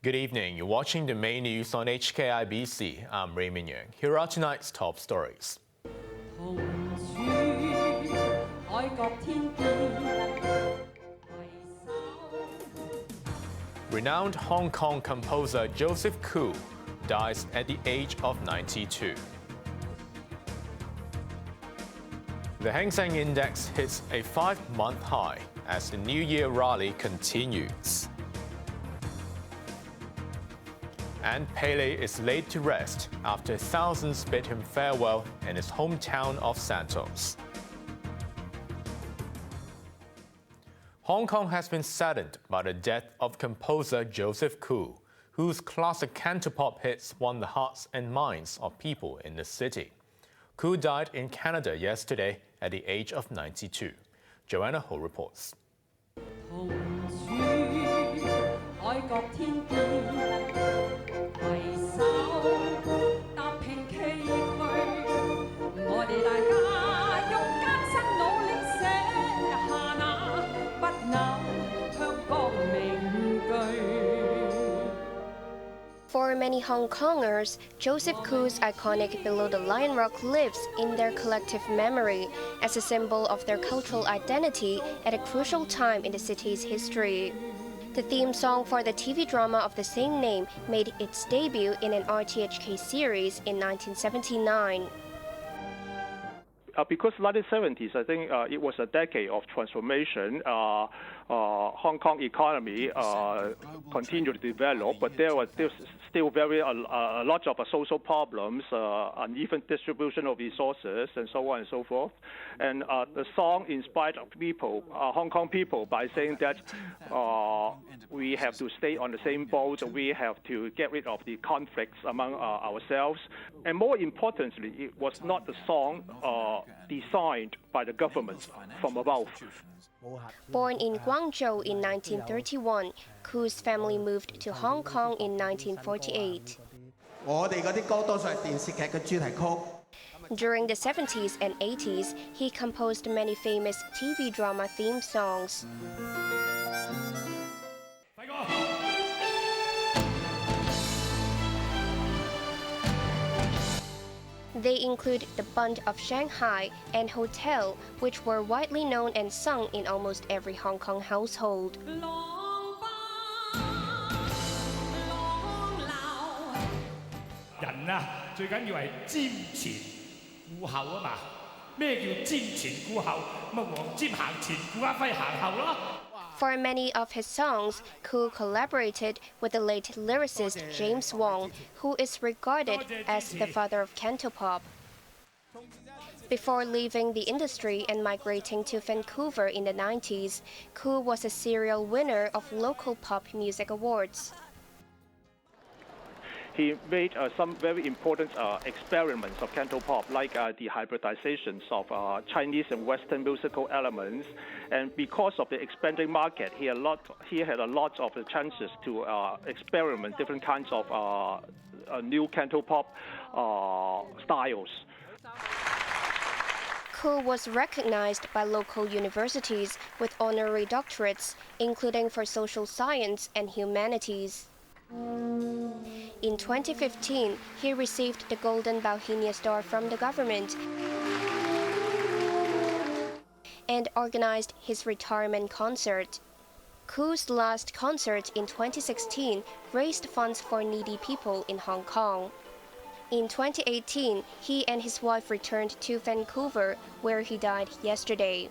Good evening. You're watching the main news on HKIBC. I'm Raymond Yeung. Here are tonight's top stories. Renowned Hong Kong composer Joseph Koo dies at the age of 92. The Hang Seng Index hits a 5-month high as the New Year rally continues. And Pele is laid to rest after thousands bid him farewell in his hometown of Santos. Hong Kong has been saddened by the death of composer Joseph Koo, whose classic cantopop hits won the hearts and minds of people in the city. Koo died in Canada yesterday at the age of 92. Joanna Ho reports. For many Hong Kongers, Joseph Koo's iconic Below the Lion Rock lives in their collective memory as a symbol of their cultural identity at a crucial time in the city's history. The theme song for the TV drama of the same name made its debut in an RTHK series in 1979. Because 1970s, I think it was a decade of transformation. Hong Kong economy continued to develop, but there was still a lot of social problems, uneven distribution of resources, and so on and so forth. And the song inspired people, Hong Kong people, by saying that we have to stay on the same boat. We have to get rid of the conflicts among ourselves. And more importantly, it was not the song designed by the government from above. Born in Guangzhou in 1931, Koo's family moved to Hong Kong in 1948. During the 70s and 80s, he composed many famous TV drama theme songs. They include The Bund of Shanghai and Hotel, which were widely known and sung in almost every Hong Kong household. For many of his songs, Koo collaborated with the late lyricist James Wong, who is regarded as the father of cantopop. Before leaving the industry and migrating to Vancouver in the 90s, Koo was a serial winner of local pop music awards. He made some very important experiments of cantopop, like the hybridizations of Chinese and Western musical elements. And because of the expanding market, he had a lot of the chances to experiment different kinds of new cantopop styles. Koo was recognized by local universities with honorary doctorates, including for social science and humanities. In 2015, he received the Golden Bauhinia Star from the government and organized his retirement concert. Koo's last concert in 2016 raised funds for needy people in Hong Kong. In 2018, he and his wife returned to Vancouver, where he died yesterday.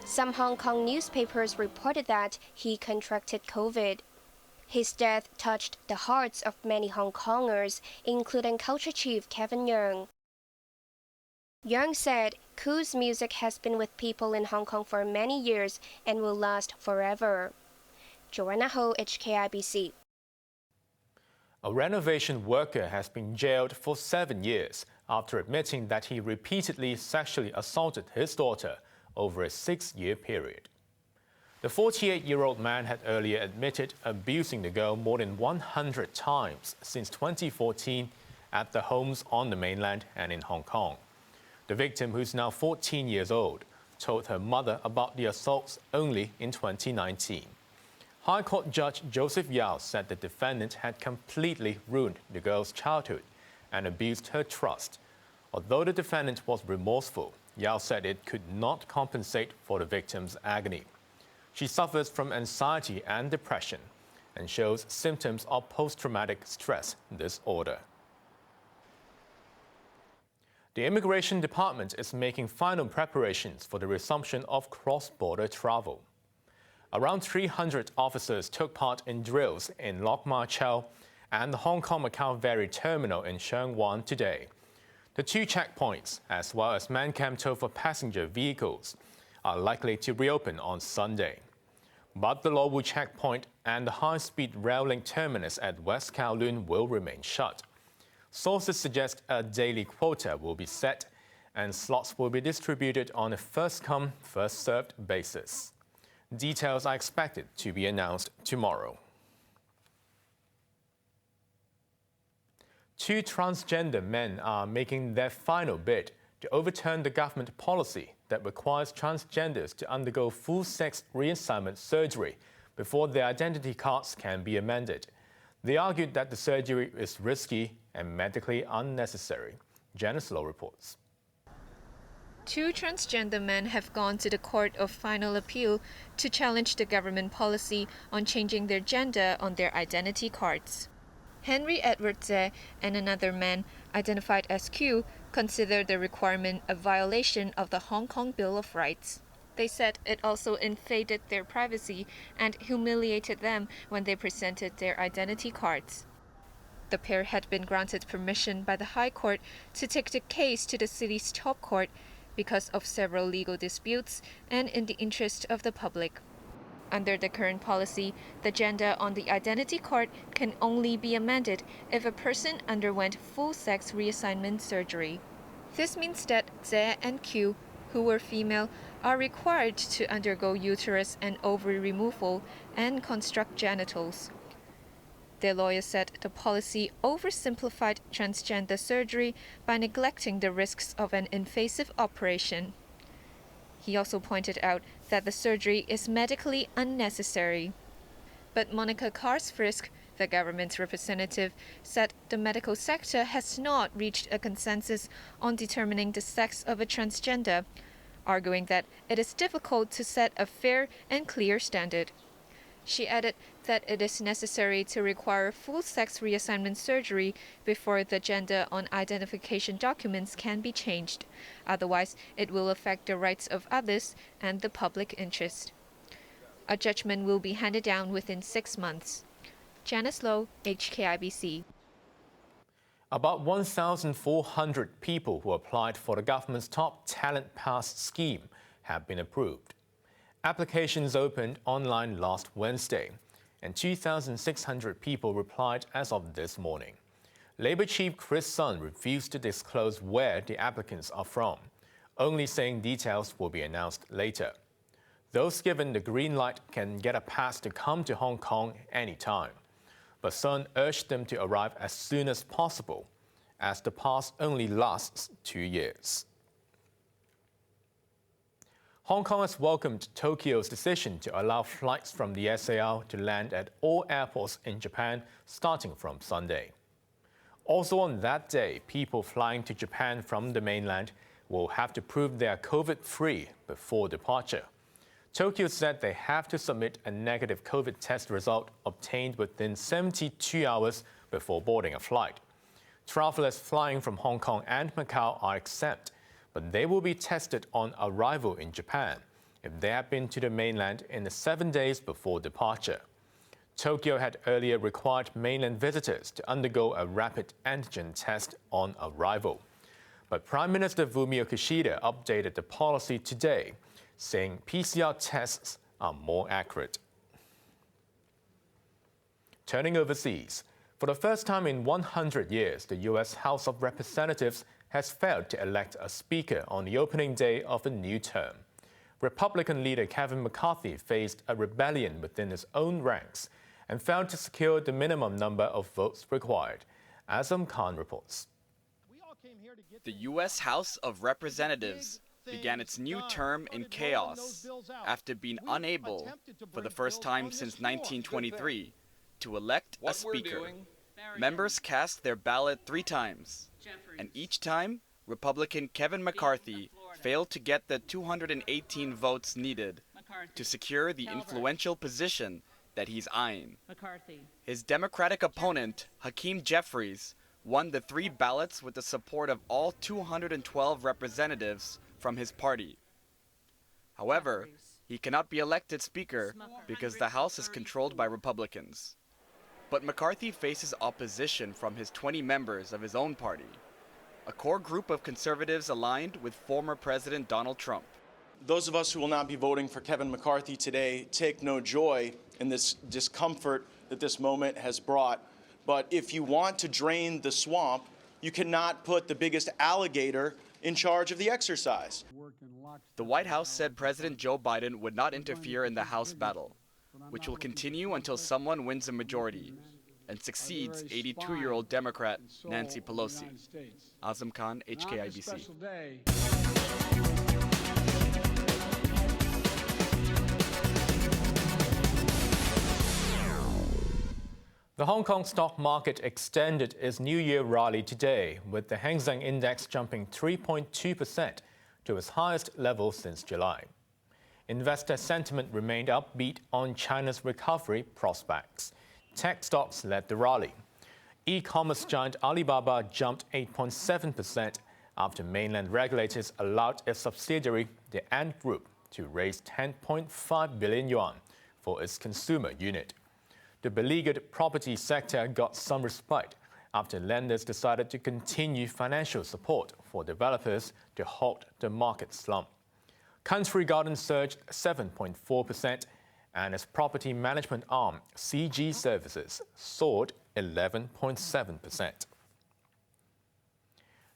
Some Hong Kong newspapers reported that he contracted COVID. His death touched the hearts of many Hong Kongers, including culture chief Kevin Yeung. Yeung said, Koo's music has been with people in Hong Kong for many years and will last forever. Joanna Ho, HKIBC. A renovation worker has been jailed for 7 years after admitting that he repeatedly sexually assaulted his daughter over a 6-year period. The 48-year-old man had earlier admitted abusing the girl more than 100 times since 2014 at the homes on the mainland and in Hong Kong. The victim, who's now 14 years old, told her mother about the assaults only in 2019. High Court Judge Joseph Yeung said the defendant had completely ruined the girl's childhood and abused her trust. Although the defendant was remorseful, Yeung said it could not compensate for the victim's agony. She suffers from anxiety and depression and shows symptoms of post-traumatic stress disorder. The Immigration Department is making final preparations for the resumption of cross-border travel. Around 300 officers took part in drills in Lok Ma Chau and the Hong Kong-Macau ferry terminal in Sheung Wan today. The two checkpoints, as well as man-cam tow for passenger vehicles, are likely to reopen on Sunday. But the Lo Wu checkpoint and the high-speed rail link terminus at West Kowloon will remain shut. Sources suggest a daily quota will be set and slots will be distributed on a first-come, first-served basis. Details are expected to be announced tomorrow. Two transgender men are making their final bid to overturn the government policy that requires transgenders to undergo full-sex reassignment surgery before their identity cards can be amended. They argued that the surgery is risky and medically unnecessary. Janice Low reports. Two transgender men have gone to the Court of Final Appeal to challenge the government policy on changing their gender on their identity cards. Henry Edward Tse and another man, identified as Q, consider the requirement a violation of the Hong Kong Bill of Rights. They said it also invaded their privacy and humiliated them when they presented their identity cards. The pair had been granted permission by the High Court to take the case to the city's top court because of several legal disputes and in the interest of the public. Under the current policy, the gender on the identity card can only be amended if a person underwent full-sex reassignment surgery. This means that Tse and Q, who were female, are required to undergo uterus and ovary removal and construct genitals. Their lawyer said the policy oversimplified transgender surgery by neglecting the risks of an invasive operation. He also pointed out that the surgery is medically unnecessary. But Monica Karsfrisk, the government's representative, said the medical sector has not reached a consensus on determining the sex of a transgender, arguing that it is difficult to set a fair and clear standard. She added that it is necessary to require full-sex reassignment surgery before the gender on identification documents can be changed. Otherwise, it will affect the rights of others and the public interest. A judgment will be handed down within 6 months. Janice Low, HKIBC. About 1,400 people who applied for the government's Top Talent Pass scheme have been approved. Applications opened online last Wednesday, and 2,600 people replied as of this morning. Labour Chief Chris Sun refused to disclose where the applicants are from, only saying details will be announced later. Those given the green light can get a pass to come to Hong Kong anytime, but Sun urged them to arrive as soon as possible, as the pass only lasts 2 years. Hong Kong has welcomed Tokyo's decision to allow flights from the SAR to land at all airports in Japan starting from Sunday. Also on that day, people flying to Japan from the mainland will have to prove they are COVID-free before departure. Tokyo said they have to submit a negative COVID test result obtained within 72 hours before boarding a flight. Travelers flying from Hong Kong and Macau are exempt, but they will be tested on arrival in Japan if they have been to the mainland in the 7 days before departure. Tokyo had earlier required mainland visitors to undergo a rapid antigen test on arrival. But Prime Minister Fumio Kishida updated the policy today, saying PCR tests are more accurate. Turning overseas, for the first time in 100 years, the U.S. House of Representatives has failed to elect a speaker on the opening day of a new term. Republican leader Kevin McCarthy faced a rebellion within his own ranks and failed to secure the minimum number of votes required. Azam Khan reports. The U.S. House of Representatives began its new term in chaos after being unable, for the first time since 1923, to elect a speaker. Members cast their ballot 3 times, and each time, Republican Kevin McCarthy failed to get the 218 votes needed to secure the influential position that he's eyeing. His Democratic opponent, Hakeem Jeffries, won the 3 ballots with the support of all 212 representatives from his party. However, he cannot be elected Speaker because the House is controlled by Republicans. But McCarthy faces opposition from his 20 members of his own party, a core group of conservatives aligned with former President Donald Trump. Those of us who will not be voting for Kevin McCarthy today take no joy in this discomfort that this moment has brought. But if you want to drain the swamp, you cannot put the biggest alligator in charge of the exercise. The White House said President Joe Biden would not interfere in the House battle, which will continue until someone wins a majority and succeeds 82-year-old Democrat Nancy Pelosi. Azam Khan, HKIBC. The Hong Kong stock market extended its New Year rally today, with the Hang Seng Index jumping 3.2% to its highest level since July. Investor sentiment remained upbeat on China's recovery prospects. Tech stocks led the rally. E-commerce giant Alibaba jumped 8.7% after mainland regulators allowed its subsidiary, the Ant Group, to raise 10.5 billion yuan for its consumer unit. The beleaguered property sector got some respite after lenders decided to continue financial support for developers to halt the market slump. Country Garden surged 7.4%, and its property management arm, CG Services, soared 11.7%.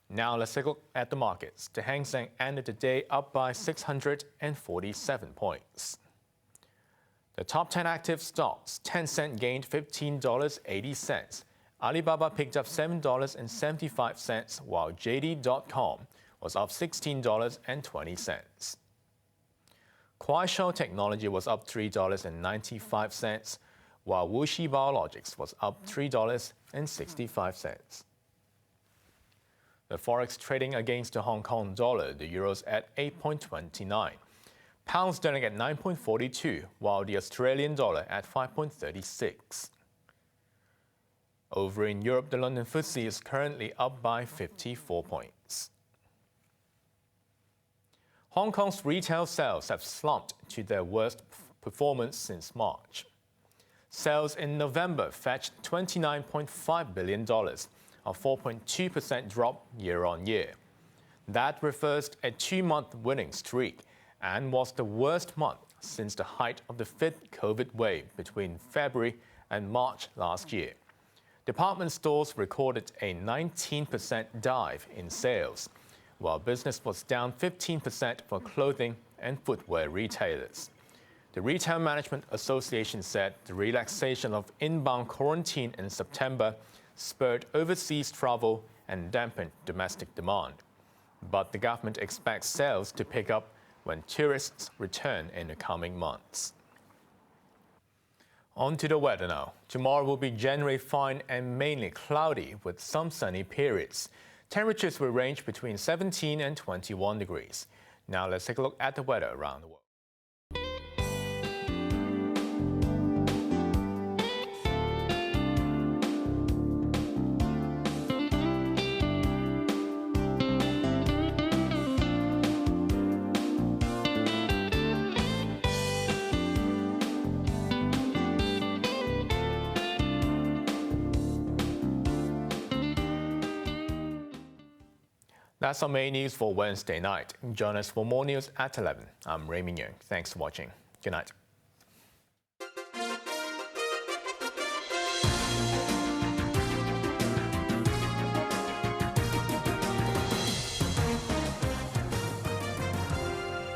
Now let's take a look at the markets. The Hang Seng ended the day up by 647 points. The top 10 active stocks, Tencent gained $15.80. Alibaba picked up $7.75, while JD.com was up $16.20. Kuaishou Technology was up $3.95, while Wuxi Biologics was up $3.65. The forex trading against the Hong Kong dollar, the euro's at 8.29. Pound sterling at 9.42, while the Australian dollar at 5.36. Over in Europe, the London FTSE is currently up by 54 points. Hong Kong's retail sales have slumped to their worst performance since March. Sales in November fetched $29.5 billion, a 4.2% drop year-on-year. That reversed a 2-month winning streak and was the worst month since the height of the 5th COVID wave between February and March last year. Department stores recorded a 19% dive in sales, while business was down 15% for clothing and footwear retailers. The Retail Management Association said the relaxation of inbound quarantine in September spurred overseas travel and dampened domestic demand. But the government expects sales to pick up when tourists return in the coming months. On to the weather now. Tomorrow will be generally fine and mainly cloudy with some sunny periods. Temperatures will range between 17 and 21 degrees. Now let's take a look at the weather around the world. That's our main news for Wednesday night. Join us for more news at 11. I'm Raymond Yeung. Thanks for watching. Good night.